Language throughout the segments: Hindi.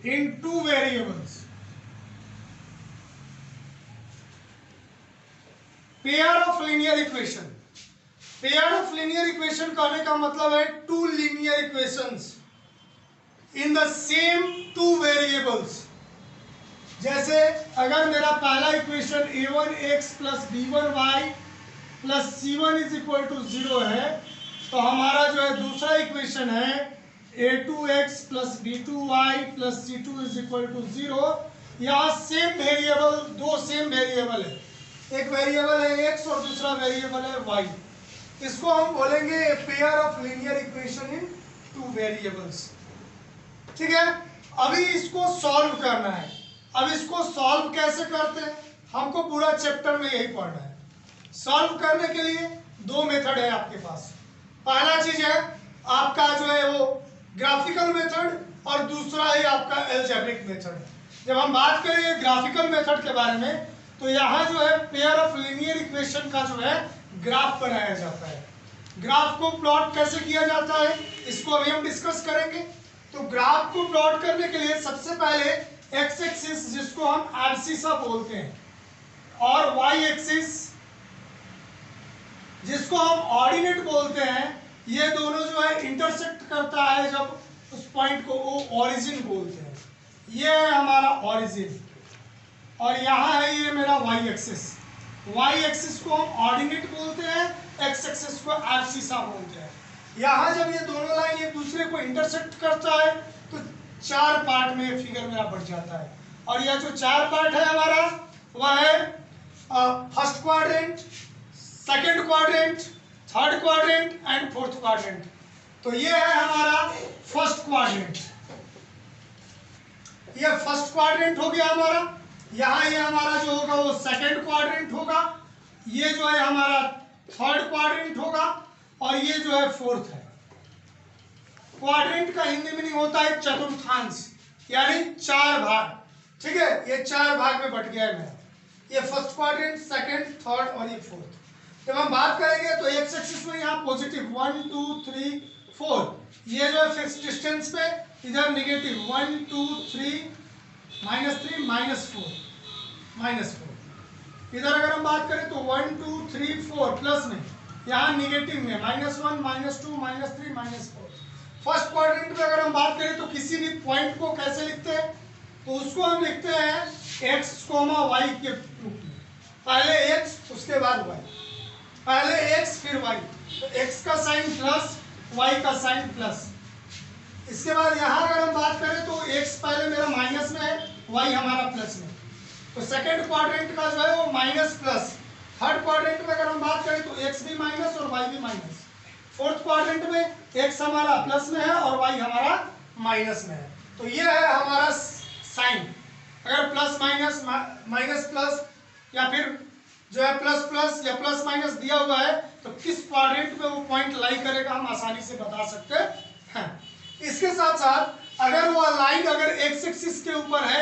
in two variables. Pair of linear equation. Pair of linear equation कहने का मतलब है two linear equations in the same two variables. जैसे अगर मेरा पहला equation a1x plus b1y plus c1 is equal to 0 है, तो हमारा जो है दूसरा इक्वेशन है a2x plus b2y plus c2 is equal to 0. यहाँ सेम वेरिएबल, दो सेम वेरिएबल है, एक वेरिएबल है x और दूसरा वेरिएबल है y. इसको हम बोलेंगे a pair of linear equation in two variables. ठीक है, अभी इसको सॉल्व करना है. अब इसको सॉल्व कैसे करते हैं, हमको पूरा चैप्टर में यही पढ़ना है. सॉल्व करने के लिए दो मेथड है आपके पास. पहला चीज है आपका जो है वो ग्राफिकल मेथड और दूसरा है आपका एल्जेब्रिक मेथड. जब हम बात करेंगे ग्राफिकल मेथड के बारे में, तो यहाँ जो है पेयर ऑफ लीनियर इक्वेशन का जो है ग्राफ बनाया जाता है. ग्राफ को प्लॉट कैसे किया जाता है इसको अभी हम डिस्कस करेंगे. तो ग्राफ को प्लॉट करने के लिए सबसे पहले एक्स एक्सिस जिसको हम एब्सिसा बोलते हैं और वाई एक्सिस जिसको हम ऑर्डिनेट बोलते हैं, ये दोनों जो है इंटरसेक्ट करता है जब उस पॉइंट को वो ओरिजिन बोलते हैं. ये है हमारा ओरिजिन और यहाँ है ये मेरा वाई एक्सिस. वाई एक्सिस को हम ऑर्डिनेट बोलते हैं, एक्स एक्सिस को एब्सिसा बोलते हैं. यहाँ जब ये दोनों लाइन एक दूसरे को इंटरसेक्ट करता है तो चार पार्ट में फिगर मेरा बढ़ जाता है. और यह जो चार पार्ट है हमारा वह है first quadrant, second quadrant, third quadrant and fourth quadrant. तो ये है हमारा फर्स्ट क्वाड्रेंट. ये फर्स्ट क्वाड्रेंट हो गया हमारा. यहाँ ये हमारा जो होगा वो सेकंड क्वाड्रेंट होगा, ये जो है हमारा थर्ड क्वाड्रेंट होगा और ये जो है फोर्थ है. क्वाड्रेंट का हिंदी मीनिंग होता है चतुर्थांश, यानी चार भाग. ठीक है, ये चार भाग में बट गया है मेरा. ये फर्स्ट क्वाड्रेंट, सेकंड, थर्ड और ये फोर्थ. जब हम बात करेंगे तो एक्स एक्सिस में यहाँ पॉजिटिव 1 2 3 4, ये जो है फिक्स डिस्टेंस पे, इधर नेगेटिव 1 2 3 -3 -4. इधर अगर हम बात करें तो 1 2 3 4 प्लस में, यहाँ नेगेटिव में -1 -2 -3 -4. फर्स्ट क्वाड्रेंट में अगर हम बात करें तो किसी भी पॉइंट को कैसे लिखते हैं, तो उसको हम लिखते हैं x, y के रूप में. पहले x उसके बाद y, पहले x फिर y. तो x का साइन प्लस, y का साइन प्लस. इसके बाद यहाँ अगर हम बात करें तो x पहले मेरा माइनस में है, y हमारा प्लस में. तो सेकंड क्वाड्रेंट का जो है वो माइनस प्लस. थर्ड क्वाड्रेंट में अगर हम बात करें तो x भी माइनस और y भी माइनस. फोर्थ क्वाड्रेंट में x हमारा प्लस में है और y हमारा माइनस में है. तो ये है हमारा साइन. अगर प्लस माइनस माइनस प्लस या फिर जो है प्लस प्लस या प्लस माइनस दिया हुआ है तो किस क्वाड्रेंट में वो पॉइंट लाई करेगा हम आसानी से बता सकते हैं. इसके साथ साथ अगर वो लाइन अगर एक्स एक्सिस के ऊपर है,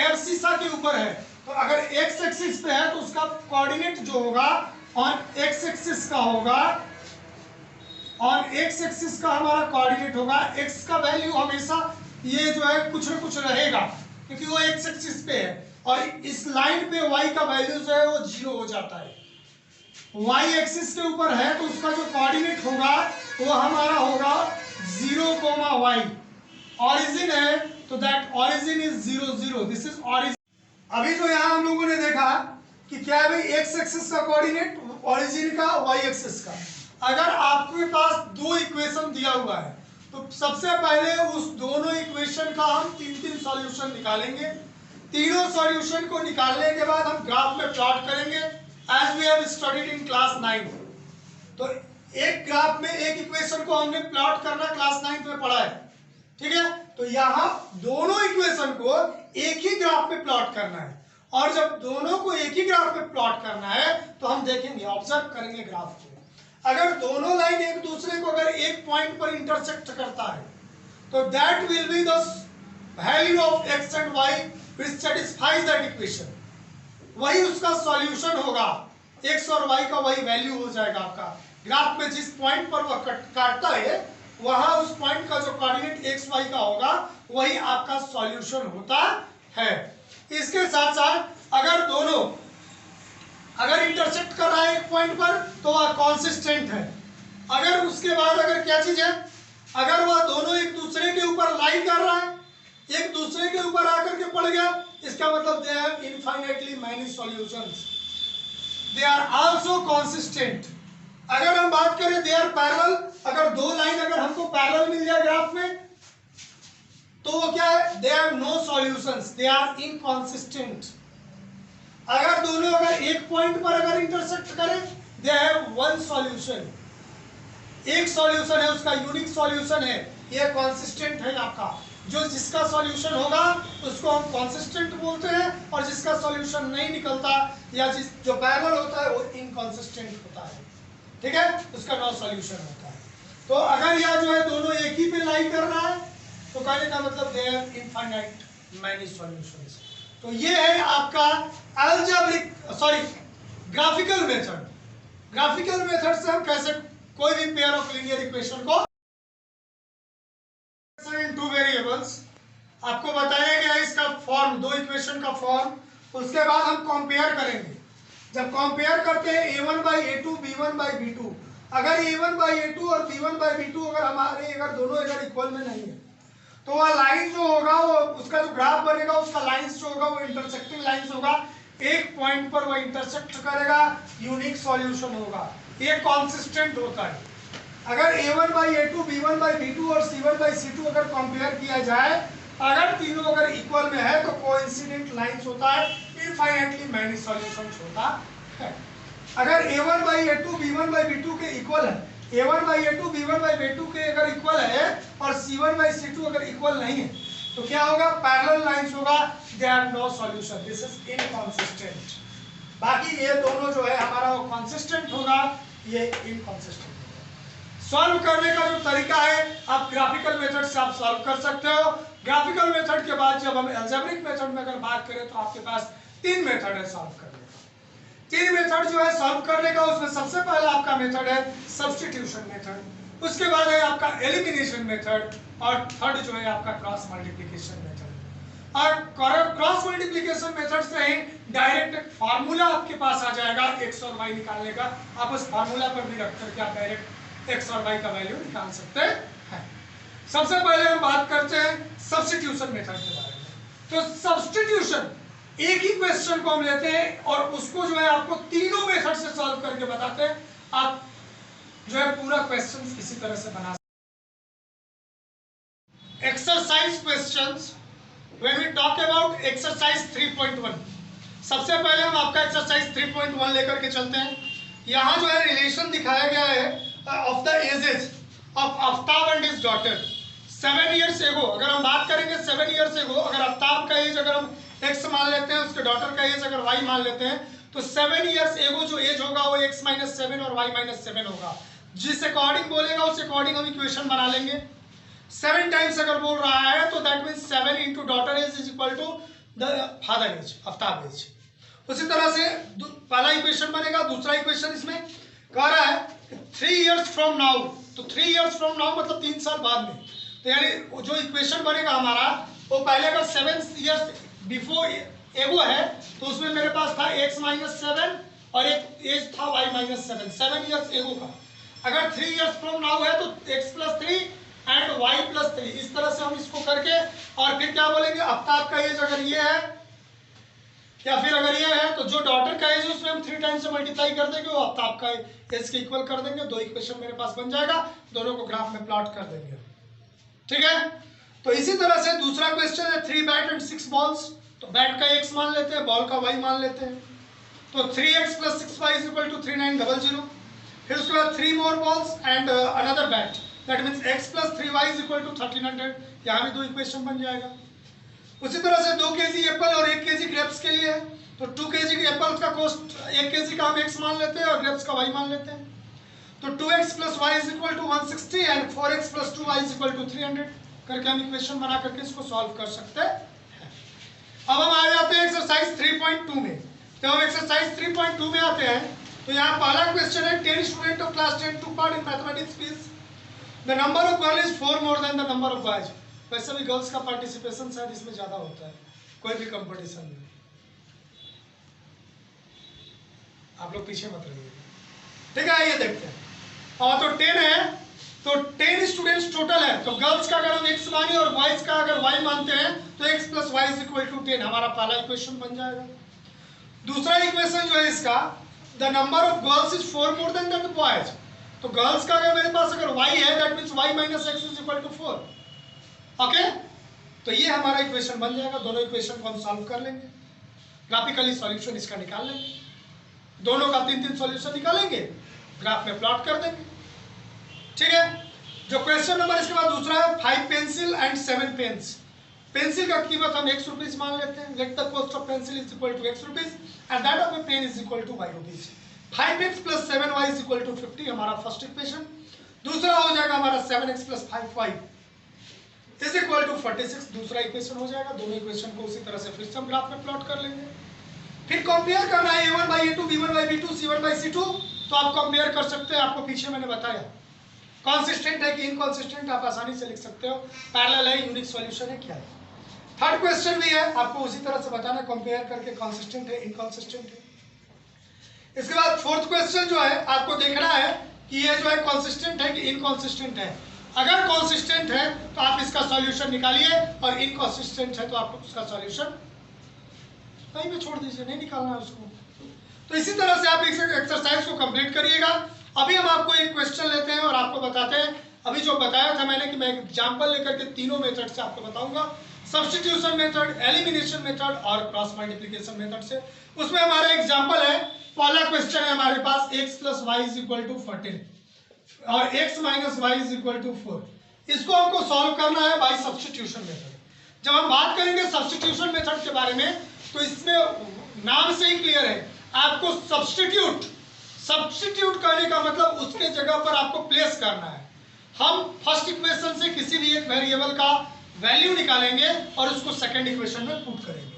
एब्सिसा के ऊपर है, तो अगर एक्स एक्सिस पे है तो उसका कोऑर्डिनेट जो होगा और एक्स एक्सिस का होगा और एक्स एक्सिस का हमारा कोऑर्डिनेट होगा. एक्स का वैल्यू हमेशा ये जो है कुछ न कुछ रहेगा क्योंकि वो एक्स एक्सिस पे है और इस लाइन पे वाई का वैल्यू जो है वो 0 हो जाता है. वाई एक्सिस के ऊपर है तो उसका जो कोऑर्डिनेट होगा वो हमारा होगा 0, y. ऑरिजिन है तो that origin is 0 0. This is origin. अभी जो यहाँ हम लोगों ने देखा कि क्या है भाई, एक्स एक्सिस का कोऑर्डिनेट ऑरिजिन का, वाई एक्सिस का. अगर आपके पास दो इक्वेशन दिया हुआ है तो सबसे पहले उस दोनों इक्वेशन का हम तीन सॉल्यूशन निकालेंगे. तीनों सॉल्यूशन को निकालने के बाद हम ग्राफ में प्लॉट करेंगे as we have studied in class 9. तो एक ग्राफ में एक इक्वेशन को हमने प्लॉट करना क्लास 9 में पढ़ा है. ठीक है, तो यहाँ दोनों इक्वेशन को एक ही ग्राफ पे प्लॉट करना है और जब दोनों को एक ही ग्राफ पे प्लॉट करना है तो हम देखेंगे, ऑब्जर्व करेंगे ग्राफ को. अगर दोनों लाइन एक दूसरे को अगर एक पॉइंट पर इंटरसेक्ट करता है तो that will be the value of x and y which satisfies that equation. वही उसका सॉल्यूशन होगा. एक्स और वाई का वही वैल्यू हो जाएगा आपका. ग्राफ में जिस पॉइंट पर वह काटता है वहां उस पॉइंट का जो कोऑर्डिनेट एक्स वाई का होगा वही आपका सॉल्यूशन होता है। इसके साथ साथ अगर इंटरसेक्ट कर रहा है एक पॉइंट पर तो वह कॉन्सिस्टेंट है। अगर उसके बाद अगर क्या चीज है, अगर वह दोनों एक दूसरे के ऊपर लाई कर रहा है, एक दूसरे के ऊपर आकर के पड़ गया, इसका मतलब they have infinitely many solutions, they are also consistent. अगर हम बात करें दे आर पैरेलल, अगर दो लाइन अगर हमको पैरेलल मिल जाए ग्राफ में तो वो क्या है, they have no solutions, they are inconsistent. अगर दोनों अगर एक पॉइंट पर अगर इंटरसेक्ट करें दे हैव वन सॉल्यूशन, एक सॉल्यूशन है, उसका यूनिक सॉल्यूशन है, ये कॉन्सिस्टेंट है आपका। जो जिसका सॉल्यूशन होगा उसको हम कॉन्सिस्टेंट बोलते हैं, और जिसका सॉल्यूशन नहीं निकलता या जो पैरेलल होता है वो इनकॉन्सिस्टेंट होता है, ठीक है, उसका नो सॉल्यूशन होता है। तो अगर यह जो है दोनों एक ही पे लाई कर रहा है तो कहने का मतलब they have infinite many solutions. तो ये है आपका algebraic graphical method. Graphical method से हम कैसे कोई भी पेयर ऑफ लीनियर इक्वेशन को इन टू वेरिएबल्स आपको बताया गया, इसका फॉर्म, दो इक्वेशन का फॉर्म, उसके बाद हम कंपेयर करेंगे। जब कंपेयर करते हैं a1/a2 b1/b2, अगर a1/a2 और b1/b2 अगर हमारे अगर दोनों अगर इक्वल में नहीं है तो वह लाइन जो होगा वो उसका जो ग्राफ बनेगा उसका लाइंस जो होगा वो इंटरसेक्टिंग लाइंस होगा, एक पॉइंट पर वह इंटरसेक्ट करेगा, यूनिक सॉल्यूशन होगा, ये कॉन्सिस्टेंट होता है। अगर a1/a2 b1/b2 और c1/c2 अगर कंपेयर किया जाए, अगर तीनों अगर इक्वल में है तो कोइंसिडेंट लाइंस होता है, इनफाइनाइटली मैनी सॉल्यूशंस होता है। अगर a1/a2 b1/b2 के इक्वल है, a1/a2 b1/b2 के अगर इक्वल है और c1/c2 अगर इक्वल नहीं है तो क्या होगा, पैरेलल लाइंस होगा, they have no solution, this is inconsistent. बाकी ये दोनों जो है हमारा वो कंसिस्टेंट होगा, ये इनकंसिस्टेंट होगा। सॉल्व करने का जो तरीका है आप ग्राफिकल मेथड से आप सॉल्व कर सकते हो। ग्राफिकल मेथड के बाद जब हम अलजेब्रिक मेथड में अगर बात करें तो आपके पास तीन मेथड है सॉल्व करने का। तीन मेथड जो है सॉल्व करने का, उसमें सबसे पहला आपका मेथड है सब्स्टिट्यूशन मेथड, उसके बाद है आपका एलिमिनेशन मेथड, और थर्ड जो है आपका क्रॉस मल्टीप्लिकेशन मेथड। और क्रॉस मल्टीप्लिकेशन मेथड से ही डायरेक्ट एक फार्मूला आपके पास आ जाएगा एक्स और वाई निकालने का, आप उस फार्मूला पर भी रख करके आप डायरेक्ट एक्स और वाई का वैल्यू निकाल सकते हैं। सबसे पहले हम बात करते हैं सब्स्टिट्यूशन मेथड के बारे में। तो सब्स्टिट्यूशन, एक ही क्वेश्चन को हम लेते हैं और उसको जो है आपको तीनों मेथड से सॉल्व करके बताते हैं, आप जो है पूरा क्वेश्चन इसी तरह से बना सकते हैं। Exercise questions, when we talk about exercise 3.1, सबसे पहले हम आपका एक्सरसाइज 3.1 लेकर के चलते हैं। यहाँ जो है रिलेशन दिखाया गया है of the ages of Aftab and his daughter 7 years एगो। अगर हम बात करेंगे 7 years एगो, अगर आफ्ताब का एज अगर हम x मान लेते हैं, उसके डॉटर का एज अगर y मान लेते हैं, तो 7 years एगो जो एज होगा वो x - 7 और y - 7 होगा। जिस अकॉर्डिंग बोलेगा उस अकॉर्डिंग हम इक्वेशन बना लेंगे। 7 टाइम्स अगर बोल रहा है तो that means 7 into daughter age is equal to the father age, Aftab age. उसी तरह से पहला इक्वेशन बनेगा। दूसरा इक्वेशन इसमें कह रहा है 3 years फ्रॉम नाउ, तो 3 years फ्रॉम नाउ मतलब 3 साल बाद में, तो यानी जो इक्वेशन बनेगा हमारा वो पहले अगर 7 years बिफोर एगो है तो उसमें मेरे पास था x - 7 और एक एज था y - 7, 7 years एगो का। अगर 3 years फ्रॉम नाउ है तो x + 3 एंड y + 3, इस तरह से हम इसको करके और फिर क्या बोलेंगे, आफ्ताब का एज अगर ये है या फिर अगर ये है तो जो डॉटर का एज है उसमें हम 3 टाइम्स से मल्टीप्लाई कर देंगे, वो आफ्ताब का एज के इक्वल कर देंगे। दो इक्वेशन मेरे पास बन जाएगा, दोनों को ग्राफ में प्लॉट कर देंगे, ठीक है। तो इसी तरह से दूसरा क्वेश्चन है 3 बैट एंड 6 बॉल्स, तो बैट का x मान लेते हैं, बॉल का y मान लेते हैं। तो 3x + 6y = 3900। फिर उसके बाद 3 more balls and another bat, that means x + 3y = 1300। यहाँ भी दो इक्वेशन बन जाएगा। उसी तरह से 2 kg एप्पल और 1 kg ग्रेप्स के लिए, तो 2 kg एप्पल का कॉस्ट 1 kg का हम x मान लेते हैं और ग्रेप्स का y मान लेते हैं। तो 2x + y = 160 and 4x + 2y = 300 करके हम इक्वेशन बना करके इसको सॉल्व कर सकते हैं। अब हम आ जाते हैं एक्सरसाइज 3.2 में। तो हम एक्सरसाइज 3.2 में आते हैं तो यहाँ पहला क्वेश्चन है 10 student of class 10 took part in mathematics quiz. The number of girl is 4 more than the number of boys. वैसे भी गर्ल्स का पार्टिसिपेशन शायद इसमें ज्यादा होता है कोई भी कंपटीशन में, आप लोग पीछे मत रहिए। ठीक है, आइए देखते हैं। और तो 10 है, तो 10 स्टूडेंट्स टोटल है, तो गर्ल्स का अगर हम x माने और बॉयज का अगर y मानते हैं तो x plus y is equal to 10, हमारा पहला इक्वेशन बन जाएगा। दूसरा इक्वेशन जो है इसका, the number of girls is 4 more than the boys, तो गर्ल्स का अगर मेरे पास अगर y है that means y minus x is equal to 4। Okay, तो ये हमारा इक्वेशन बन जाएगा। दोनों इक्वेशन को हम सॉल्व कर लेंगे, ग्राफिकली सॉल्यूशन इसका निकाल लेंगे, दोनों का 3-3 सॉल्यूशन निकालेंगे, ग्राफ में प्लॉट कर देंगे। ठीक है, जो क्वेश्चन नंबर इसके बाद दूसरा है 5 पेंसिल एंड 7 पेन्स। पेंसिल का कीमत हम x रुपीज मान लेते हैं, let the cost of pencil is equal to x rupees and that of a pen is equal to y rupees. 5x plus 7y is equal to 50 हमारा फर्स्ट इक्वेशन। दूसरा हो जाएगा हमारा 7x plus 5y is equal to 46, दूसरा इक्वेशन हो जाएगा। दोनों इक्वेशन को उसी तरह से फिर से हम ग्राफ में प्लॉट कर लेंगे। फिर कंपेयर करना है a1 by a2, b1 by b2, c1 by c2, तो आप कंपेयर कर सकते हैं। आपको पीछे मैंने बताया कंसिस्टेंट है कि इनकंसिस्टेंट आप आसानी से लिख सकते हो, पैरेलल है, यूनिक सॉल्यूशन है, क्या है। थर्ड क्वेश्चन भी है, आपको उसी तरह से बताना कंपेयर करके कंसिस्टेंट है इनकंसिस्टेंट है। इसके बाद फोर्थ क्वेश्चन जो है आपको देखना है कि ये जो है कंसिस्टेंट है कि इनकंसिस्टेंट है। अगर कंसिस्टेंट है तो आप इसका सॉल्यूशन निकालिए और इनकंसिस्टेंट है तो आप उसका सॉल्यूशन कहीं पे छोड़ दीजिए, नहीं निकालना है उसको। तो इसी तरह से आप इस एक्सरसाइज को कंप्लीट करिएगा। अभी हम आपको एक क्वेश्चन लेते हैं और आपको बताते हैं, अभी जो बताया था मैंने कि मैं एग्जांपल लेकर के तीनों मेथड से आपको बताऊंगा, सब्स्टिट्यूशन मेथड, एलिमिनेशन मेथड और क्रॉस मल्टीप्लिकेशन मेथड से। उसमें हमारा एग्जांपल है, पहला क्वेश्चन है हमारे पास x plus y is equal to 14 और x minus y is equal to 4। इसको हमको सॉल्व करना है बाय सब्स्टिट्यूशन मेथड। जब हम बात करेंगे सब्स्टिट्यूशन मेथड के बारे में तो इसमें नाम से ही क्लियर है, आपको सब्स्टिट्यूट करने का मतलब उसके जगह पर आपको प्लेस करना है। हम फर्स्ट इक्वेशन से किसी भी एक वेरिएबल का वैल्यू निकालेंगे और उसको सेकंड इक्वेशन में पुट करेंगे।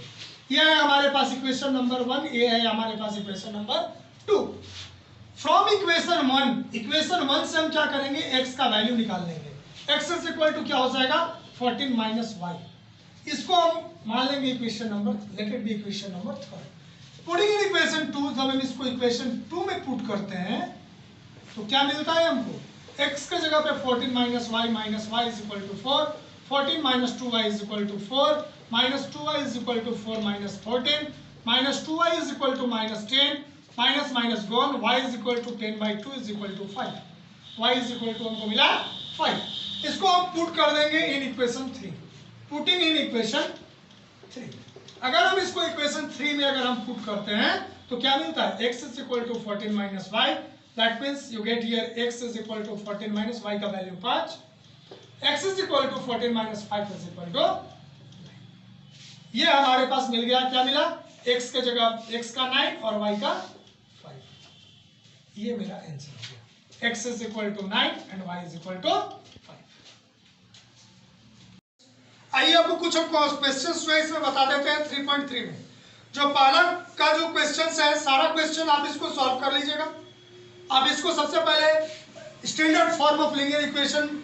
यह है हमारे पास इक्वेशन नंबर 1, ये है हमारे पास इक्वेशन नंबर 2। फ्रॉम इक्वेशन 1 से हम क्या करेंगे, x का वैल्यू निकाल लेंगे। x इज इक्वल टू क्या हो जाएगा 14 माइनस वाई, इसको हम मान लेंगे equation number, let it be equation number 3। Putting in equation 2, जब हम इसको इक्वेशन 2 में पुट करते हैं तो क्या मिलता है हमको, x के जगह पे 14 minus y is equal to 4, 14 minus 2y is equal to 4, minus 2y is equal to 4 minus 14, minus 2y is equal to minus 10, minus minus gone, y is equal to 10 by 2 is equal to 5, y is equal to हमको मिला 5। इसको हम पुट कर देंगे in equation 3, putting in equation 3। अगर हम इसको इक्वेशन 3 में अगर हम पुट करते हैं तो क्या मिलता है, x is equal to 14 minus Y, that means you get here x is equal to 14 minus Y का value 5, x is equal to 14 minus 5 is equal to, ये हमारे पास मिल गया। क्या मिला, x के जगह x का 9 और y का 5, ये मेरा आंसर हो गया। x is equal to 9 and y is equal to 5। आइए आपको कुछ क्वेश्चंस जो है इसमें बता देते हैं 3.3 में। जो पहला का जो क्वेश्चन है, सारा क्वेश्चन आप इसको सॉल्व कर लीजिएगा। आप इसको सबसे पहले standard form of linear equation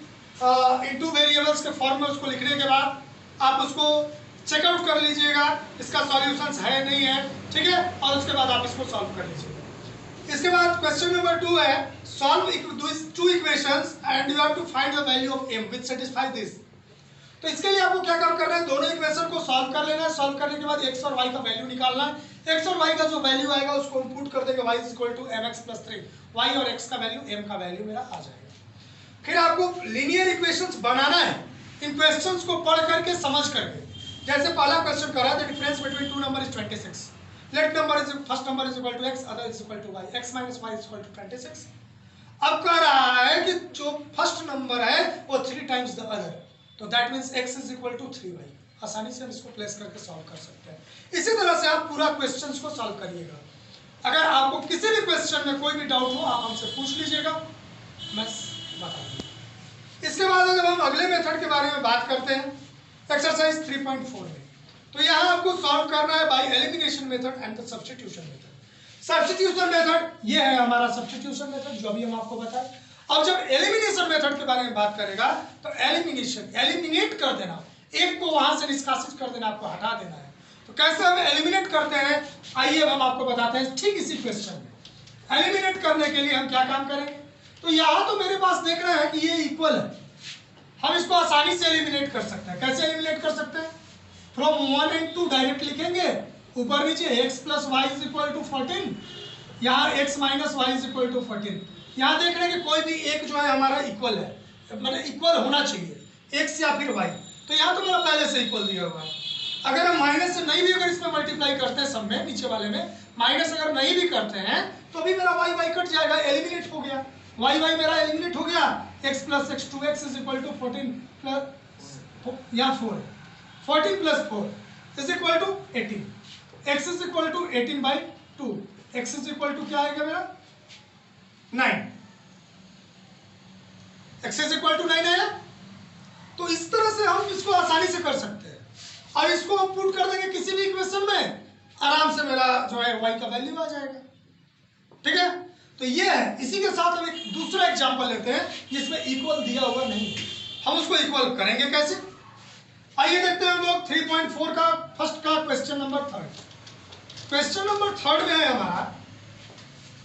into variables के फॉर्म में उसको लिखने के बाद आप उसको चेकआउट कर लीजिएगा, इसका सॉल्यूशंस है नहीं है, ठीक है, और उसके बाद आप इसको सॉल्व कर लीजिएगा। इसके बाद क्वेश्चन नंबर 2 है, solve two equations and you have to find the value of m which satisfy this. तो इसके लिए आपको क्या काम करना है, दोनों इक्वेशन को सॉल्व कर लेना है। सॉल्व करने के बाद x और y का वैल्यू निकालना है। x और y का जो वैल्यू आएगा उसको हम पुट कर देंगे, y is equal to mx plus 3, y और x का वैल्यू m का वैल्यू मेरा आ जाएगा। फिर आपको लीनियर इक्वेशंस बनाना है, इन क्वेश्चंस को पढ़ करके समझ करके। जैसे पहला क्वेश्चन करा, the difference between two number is 26, let number is first number is equal to x, other is equal to y, x minus y is equal to 26। अब कह रहा है कि जो फर्स्ट नंबर है वो 3 टाइम्स द अदर, तो that means x is equal to 3y। आसानी से हम इसको प्लेस करके सॉल्व कर सकते हैं। इसी तरह से आप पूरा क्वेश्चंस को सॉल्व करिएगा। अगर आपको किसी भी क्वेश्चन में कोई भी डाउट हो आप हमसे पूछ लीजिएगा, मैं बता दूंगा। इसके बाद जब हम अगले मेथड के बारे में बात करते हैं एक्सरसाइज 3.4 में, तो यहाँ आपको सॉल्व करना है by elimination method and the substitution method. Substitution method ये है हमारा सब्स्टिट्यूशन मेथड जो अभी हम आपको बताएं। अब जब एलिमिनेशन मेथड के बारे में बात करेगा तो एलिमिनेट कर देना, एक को वहां से निष्कासित कर देना, आपको हटा देना है। तो कैसे हम एलिमिनेट करते हैं, आइए हम आपको बताते हैं ठीक इसी क्वेश्चन में। एलिमिनेट करने के लिए हम क्या काम करेंगे, तो यहाँ तो मेरे पास देख रहे हैं कि ये इक्वल है, हम इसको आसानी से एलिमिनेट कर सकते हैं। कैसे एलिमिनेट कर सकते हैं, फ्रॉम 1 and 2 डायरेक्ट लिखेंगे, ऊपर नीचे x plus y is equal to 14, यहाँ x minus y is equal to 14। यहाँ देख रहे हैं कि कोई भी एक जो है हमारा इक्वल है, मतलब इक्वल होना चाहिए x या फिर y, तो यहाँ तो मेरा पहले से इक्वल दिया हुआ है। अगर हम माइनस से नहीं भी अगर इसमें मल्टीप्लाई करते हैं, सब में नीचे वाले में माइनस अगर नहीं भी करते हैं तो अभी मेरा वाई वाई कट जाएगा, एलिमिनेट हो गया, वाई वाई मेरा एलिमिनेट हो गया। x plus x 2x is equal to 14 plus यहाँ 4, 14 plus 4 is equal to 18, x is equal to 18/2, x is equal to क्या आएगा मेरा 9, x इज इक्वल टू 9 आया। तो इस तरह से हम इसको आसानी से कर सकते हैं। अब इसको हम पुट कर देंगे किसी भी इक्वेशन में, आराम से मेरा जो है y का वैल्यू आ जाएगा। ठीक है, तो ये है। इसी के साथ हम एक दूसरा एग्जांपल लेते हैं जिसमें इक्वल दिया हुआ नहीं है, हम उसको इक्वल करेंगे कैसे, आइए देखते हैं हम लोग 3.4 का फर्स्ट का क्वेश्चन नंबर 3। क्वेश्चन नंबर 3 में है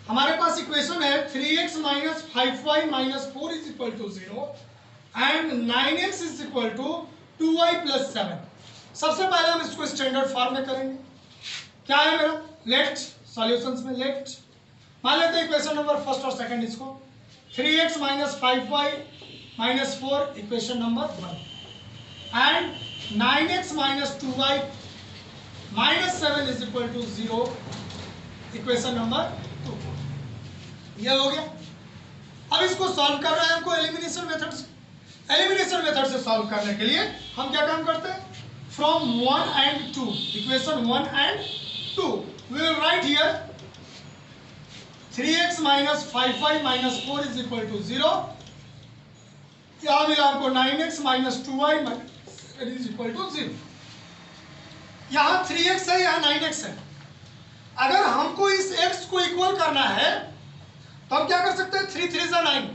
हमारे पास इक्वेशन है 3x minus 5y minus 4 is equal to 0 and 9x is equal to 2y plus 7। सबसे पहले हम इसको स्टैंडर्ड फॉर्म में करेंगे। क्या है मेरा, लेट सॉल्यूशंस में लेट मान लेते हैं इक्वेशन नंबर फर्स्ट और सेकंड, इसको 3x minus 5y minus 4 equation number 1 and 9x minus 2y minus 7 is equal to 0 equation number 2। ये हो गया। अब इसको सॉल्व कर रहे हैं हमको एलिमिनेशन मेथड से। एलिमिनेशन मेथड से सॉल्व करने के लिए हम क्या काम करते हैं, from 1 and 2 equation 1 and 2 we will write here 3x minus 5y minus 4 is equal to 0। यहाँ मिला हमको 9x minus 2y is equal to 0। यहाँ 3x है, यहाँ 9x है। अगर हमको इस x को इक्वल करना है तो हम क्या कर सकते हैं, 3 3 9,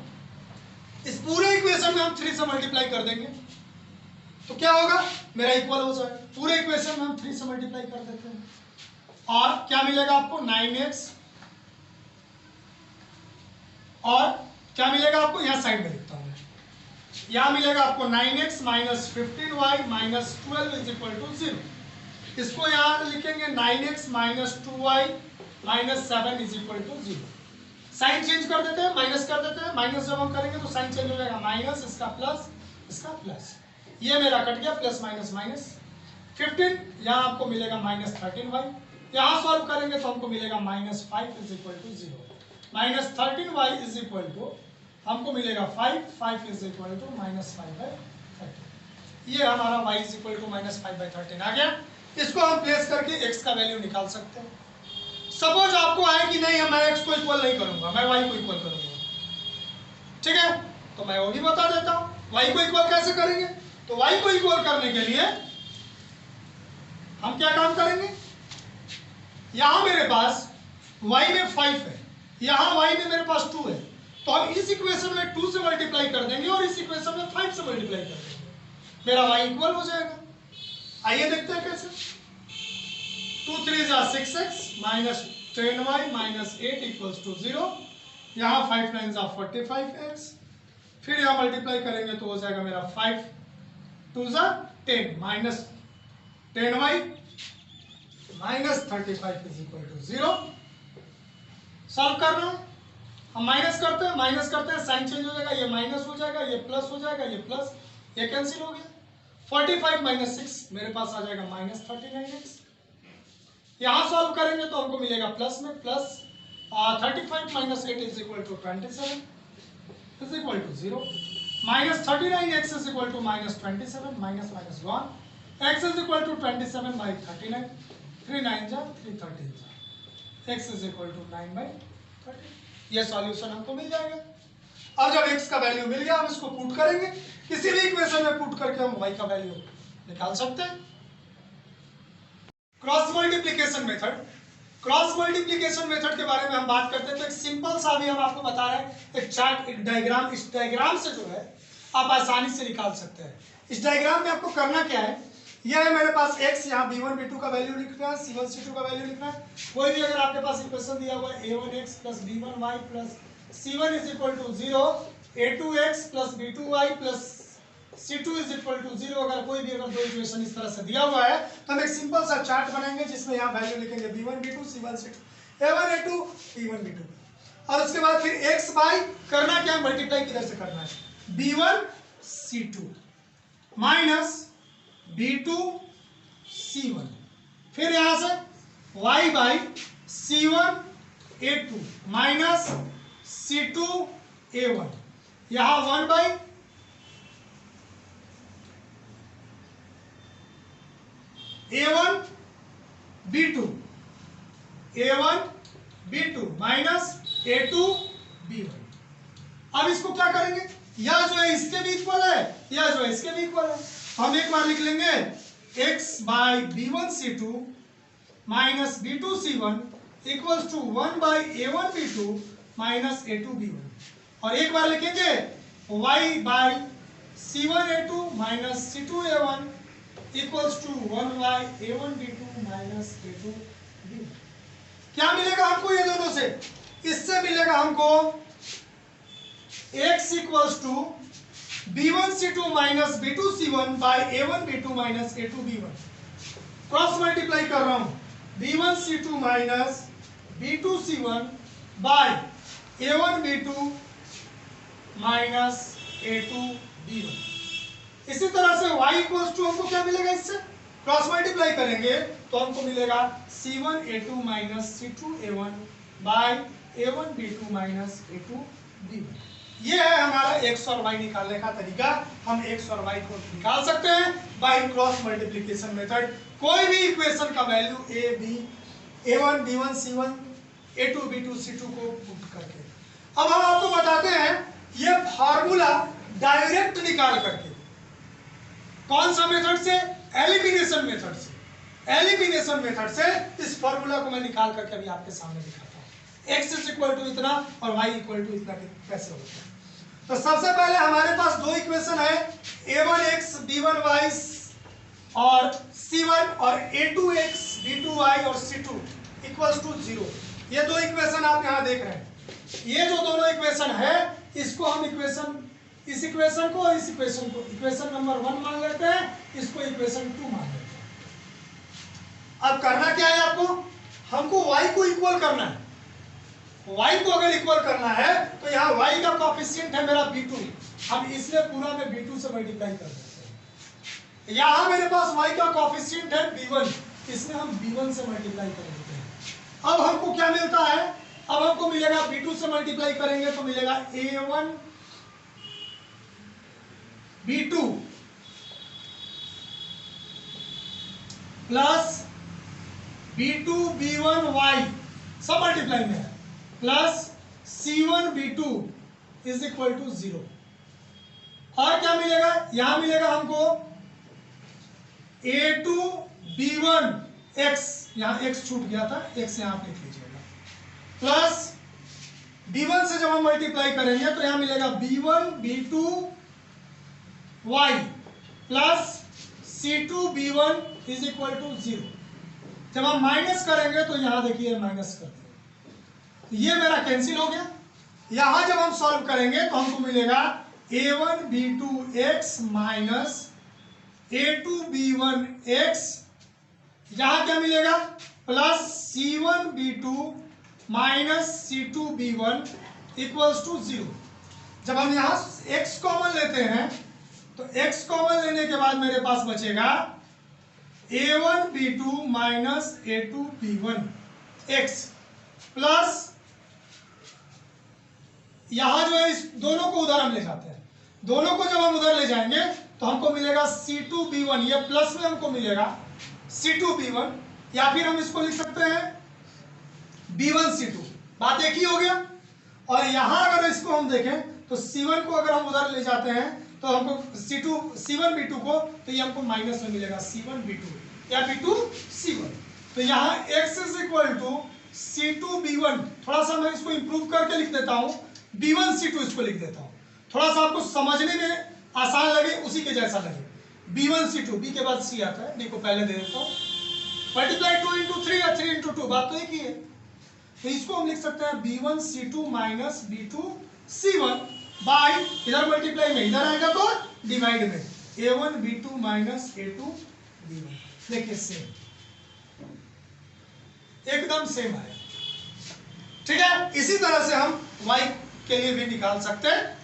इस पूरे इक्वेशन में हम 3 से मल्टीप्लाई कर देंगे तो क्या होगा, मेरा इक्वल हो जाएगा। पूरे इक्वेशन में हम 3 से मल्टीप्लाई कर देते हैं और क्या मिलेगा आपको 9x, और क्या मिलेगा आपको, यहाँ साइड में लिखता हूं, यहाँ मिलेगा आपको 9x minus 15y minus 12 is equal to 0। इसको यहाँ लिखेंगे 9x minus 2y minus 7 is equal to 0। Sign change कर देते हैं, माइनस कर देते हैं, माइनस जब हम करेंगे तो साइन चेंज हो जाएगा, माइनस इसका प्लस इसका प्लस, ये मेरा कट गया, प्लस माइनस माइनस 15, यहाँ आपको मिलेगा माइनस 13y, यहाँ सॉल्व करेंगे तो हमको मिलेगा minus 5 is equal to 0, minus 13y is equal to हमको मिलेगा 5 इज इक्वल टू माइनस 5/13। ये हमारा y is equal to minus 5/13 आ गया। इसको हम प्लेस करके x का वैल्यू निकाल सकते हैं। सपोज आपको आए कि नहीं मैं x को इक्वल नहीं करूंगा, मैं y को इक्वल करूंगा, ठीक है, तो मैं वो भी बता देता हूं y को इक्वल कैसे करेंगे। तो y को इक्वल करने के लिए हम क्या काम करेंगे, यहां मेरे पास y में 5 है, यहां y में मेरे पास 2 है, तो हम इस इक्वेशन में 2 से मल्टीप्लाई कर देंगे और इस इक्वेशन में 5 से मल्टीप्लाई कर देंगे, मेरा y इक्वल हो जाएगा। आइए देखते हैं कैसे। 2 3 6x minus 10y minus 8 equals to 0, यहाँ 5 9 45x, फिर यहाँ मल्टीप्लाई करेंगे तो हो जाएगा मेरा 5 2 10 minus 10y minus 35 is equal to 0। Solve करना है, हम माइनस करते हैं, साइन चेंज हो जाएगा, ये माइनस हो जाएगा, ये प्लस हो जाएगा, ये प्लस, ये कैंसिल हो गया। 45 माइनस 6 मेरे पास आ जाएगा माइनस 39x। यहाँ सॉल्व करेंगे तो हमको मिलेगा प्लस में plus 35 minus 8 is equal to 27 is equal to 0, minus 39x is equal to minus 27, minus minus 1, x is equal टू 27/39, 3 9 जा 3 13 जा, x इज इक्वल टू 9/30। ये सॉल्यूशन हमको मिल जाएगा। अब जब x का वैल्यू मिल गया हम इसको पुट करेंगे, किसी भी इक्वेशन में पुट करके हम y का वैल्यू निकाल सकते हैं। Cross multiplication method, cross multiplication method के बारे में हम बात करते हैं तो एक सिंपल सा भी हम आपको बता रहे हैं, एक चार्ट, एक डायग्राम, इस डायग्राम से जो है आप आसानी से निकाल सकते हैं। इस डायग्राम में आपको करना क्या है, यह है मेरे पास x, यहाँ b1 b2 का वैल्यू लिखना है, c1 c2 का वैल्यू लिखना है। कोई भी अगर आपके पास इक्वेशन दिया हुआ है a1x plus b1y plus c1 is equal to 0, a2x plus b2y plus c2 is equal to 0, अगर कोई भी अगर दो इक्वेशन इस तरह से दिया हुआ है तो हम एक सिंपल सा चार्ट बनाएंगे जिसमें यहाँ वैल्यू लिखेंगे b1 b2 c1 c2 a1 a2 b1 b2, और उसके बाद फिर x बाई करना क्या है, मल्टीप्लाई किधर से करना है, b1 c2 minus b2 c1, फिर यहां से y by c1 a2 minus c2 a1, यहां 1 by a1 b2 minus a2 b1। अब इसको क्या करेंगे, यह जो है इसके भी इक्वल है, यह जो है इसके भी इक्वल है, हम एक बार लिख लेंगे x by b1 c2 minus b2 c1 equals to 1 by a1 b2 minus a2 b1, और एक बार लिखेंगे y by c1 a2 minus c2 a1 equals to 1 by a1 b2 minus a2 b1। क्या मिलेगा हमको ये दोनों से, इससे मिलेगा हमको x equals to b1 c2 minus b2 c1 by a1 b2 minus a2 b1। Cross multiply कर रहा हूं, b1 c2 minus b2 c1 by a1 b2 minus a2 b1। इसी तरह से y इक्वल्स टू हमको क्या मिलेगा, इससे क्रॉस मल्टीप्लाई करेंगे तो हमको मिलेगा c1 a2 minus c2 a1 by a1 b2 minus a2 b1। ये है हमारा x और y निकालने का तरीका। हम x और y को निकाल सकते हैं बाय क्रॉस मल्टीप्लिकेशन मेथड। कोई भी इक्वेशन का value a b a1 b1 c1 a2 b2 c2 को पुट करके। अब हम आपको बताते हैं ये फार्मूला डायरेक्ट निकाल करके, कौन सा मेथड से, एलिमिनेशन मेथड से। एलिमिनेशन मेथड से इस फार्मूला को मैं निकाल करके अभी आपके सामने दिखाता हूं। x इज इक्वल टू इतना और y इक्वल टू इतना कैसे होता है। तो सबसे पहले हमारे पास दो इक्वेशन है, a1x b1y और c1 और a2x b2y और c2 इक्वल्स टू 0। ये दो इक्वेशन आप यहां देख रहे हैं। ये जो दोनों इक्वेशन है इसको हम इस इक्वेशन को और इस इक्वेशन को इक्वेशन नंबर 1 मान लेते हैं, इसको इक्वेशन 2 मान लेते हैं। अब करना क्या है आपको, हमको y को इक्वल करना है। y को अगर इक्वल करना है तो यहाँ y का कोएफिशिएंट है मेरा b2, हम इसलिए पूरा में b2 से मल्टीप्लाई कर देते हैं। यहाँ मेरे पास y का कोएफिशिएंट है b1, इसमें हम b1 से मल्टीप्लाई कर देते हैं। अब हमको क्या मिलता है, अब हमको मिलेगा b2 से मल्टीप्लाई करेंगे तो मिलेगा a1 b2 plus b2 b1 y सब मल्टीप्लाई में है plus c1 b2 is equal to 0। और क्या मिलेगा, यहां मिलेगा हमको a2 b1 x, यहां x छूट गया था, x यहां आप लिख लीजिएगा, प्लस b1 से जब हम मल्टीप्लाई करेंगे तो यहां मिलेगा b1 b2 y plus c2 b1 is equal to 0। जब हम माइनस करेंगे तो यहां देखिए माइनस कर देंगे तो ये मेरा कैंसिल हो गया। यहां जब हम सॉल्व करेंगे तो हमको मिलेगा a1 b2 x minus a2 b1 x, यहां क्या मिलेगा plus c1 b2 minus c2 b1 equals to 0। जब हम यहां x कॉमन लेते हैं तो x कॉमन लेने के बाद मेरे पास बचेगा a1 b2 minus a2 b1 x plus यहां जो है इस दोनों को उधर हम ले जाते हैं। दोनों को जब हम उधर ले जाएंगे तो हमको मिलेगा c2 b1, ये प्लस में हमको मिलेगा c2 b1, या फिर हम इसको लिख सकते हैं b1 c2। बात एक ही हो गया। और यहां अगर इसको हम देखें तो c1 को अगर हम उधर ले जाते हैं तो हमको c1 b2 को, तो ये हमको माइनस में मिलेगा c1 b2 या b2 c1। तो यहाँ x is equal to C2B1, थोड़ा सा मैं इसको इंप्रूव करके लिख देता हूँ, B1C2 इसको लिख देता हूँ, थोड़ा सा आपको समझने में आसान लगे, उसी के जैसा लगे। B1C2, B के बाद C आता है, D को पहले दे देता हूँ, मल्टीप्लाई 2 इंटू 3 या 3 इंटू 2, बात तो एक ही है। तो इसको हम लिख सकते हैं B1C2 माइनस B2C1 बाई, इधर मल्टीप्लाई में इधर आएगा तो डिवाइड में A1B2 माइनस A2B1। देखिए सेम, एकदम सेम है, ठीक है। इसी तरह से हम y के लिए भी निकाल सकते हैं।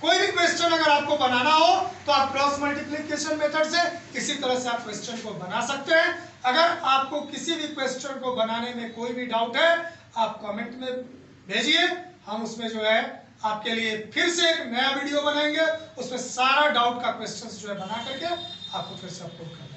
कोई भी क्वेश्चन अगर आपको बनाना हो तो आप क्रॉस मल्टीप्लिकेशन मेथड से इसी तरह से आप क्वेश्चन को बना सकते हैं। अगर आपको किसी भी क्वेश्चन को बनाने में कोई भी डाउट है, आप कमेंट में भेजिए, हम उसमें जो है आपके लिए फिर से एक नया वीडियो बनाएंगे, उसमें सारा डाउट का क्वेश्चन जो है बना करके आपको फिर से अपलोड करेंगे।